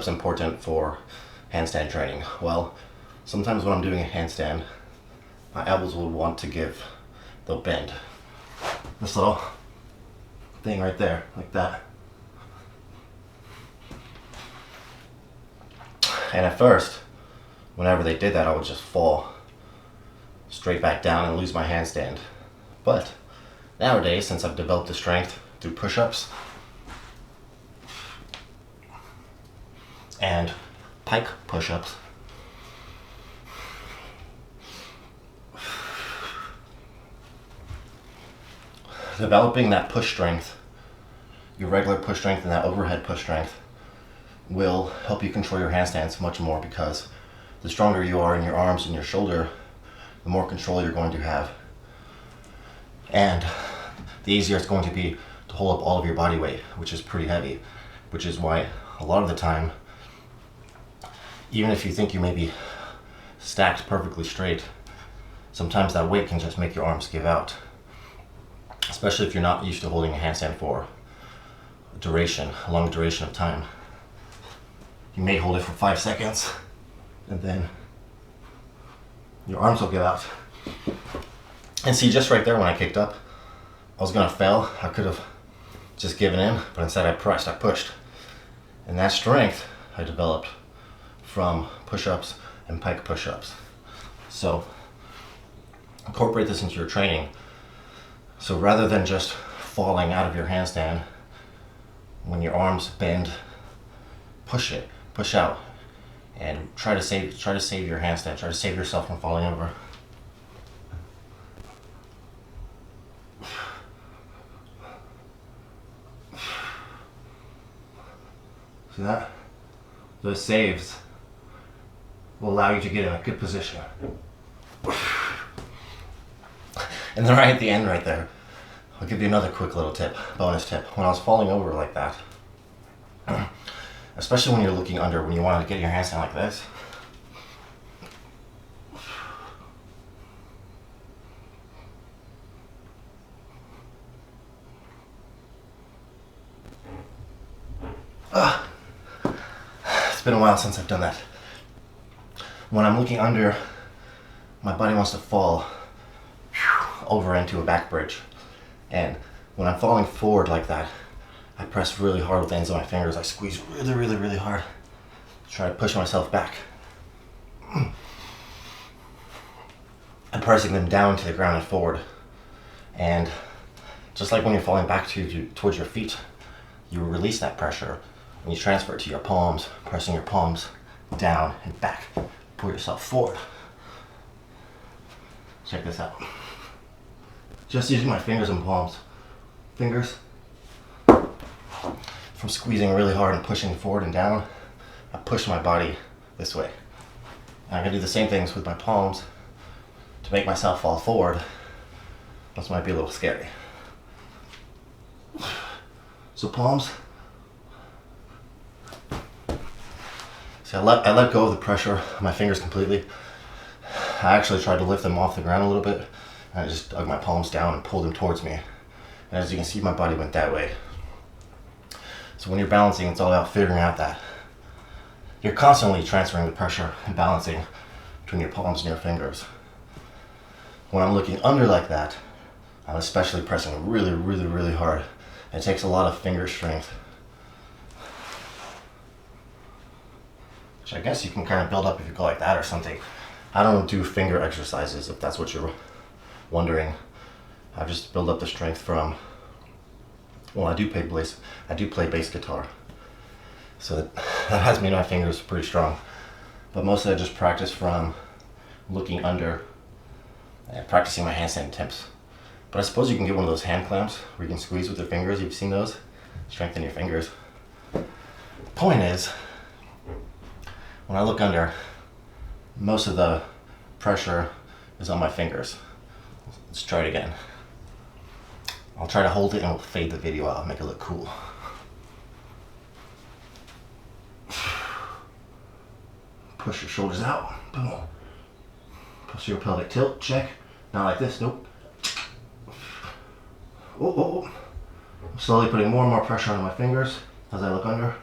what's important for handstand training? Well, sometimes when I'm doing a handstand, my elbows will want to give, they'll bend. This little thing right there, like that. And at first, whenever they did that, I would just fall straight back down and lose my handstand. But nowadays, since I've developed the strength through push-ups and pike push-ups, developing that push strength, your regular push strength and that overhead push strength, will help you control your handstands much more, because the stronger you are in your arms and your shoulder, the more control you're going to have. And the easier it's going to be to hold up all of your body weight, which is pretty heavy, which is why a lot of the time, even if you think you may be stacked perfectly straight, sometimes that weight can just make your arms give out. Especially if you're not used to holding a handstand for a long duration of time. You may hold it for 5 seconds, and then your arms will give out. And see, just right there when I kicked up, I was gonna fail. I could have just given in, but instead I pushed. And that strength I developed from push-ups and pike push-ups. So incorporate this into your training. So rather than just falling out of your handstand, when your arms bend, push out, and try to save your handstand. Try to save yourself from falling over. See that? Those saves will allow you to get in a good position. And then right at the end right there, I'll give you another quick little tip, bonus tip. When I was falling over like that, especially when you're looking under, when you want to get your handstand like this, it's been a while since I've done that. When I'm looking under, my body wants to fall over into a back bridge. And when I'm falling forward like that, I press really hard with the ends of my fingers. I squeeze really, really, really hard to try to push myself back. I'm pressing them down to the ground and forward. And just like when you're falling back towards your feet, you release that pressure and you transfer it to your palms, pressing your palms down and back. Pull yourself forward. Check this out. Just using my fingers and palms. Fingers. From squeezing really hard and pushing forward and down, I push my body this way. And I'm gonna do the same things with my palms to make myself fall forward. This might be a little scary. So palms. See, I let go of the pressure of my fingers completely. I actually tried to lift them off the ground a little bit, and I just dug my palms down and pulled them towards me. And as you can see, my body went that way. So when you're balancing, it's all about figuring out that you're constantly transferring the pressure and balancing between your palms and your fingers. When I'm looking under like that, I'm especially pressing really, really, really hard. It takes a lot of finger strength, which I guess you can kind of build up if you go like that or something. I don't do finger exercises, if that's what you're wondering. I just build up the strength from, well, I do play bass guitar, so that has made my fingers pretty strong. But mostly I just practice from looking under and practicing my handstand attempts. But I suppose you can get one of those hand clamps where you can squeeze with your fingers. You've seen those? Strengthen your fingers. The point is, when I look under, most of the pressure is on my fingers. Let's try it again. I'll try to hold it and we'll fade the video out, make it look cool. Push your shoulders out. Boom. Push your pelvic tilt. Check. Not like this. Nope. Oh. I'm slowly putting more and more pressure on my fingers as I look under.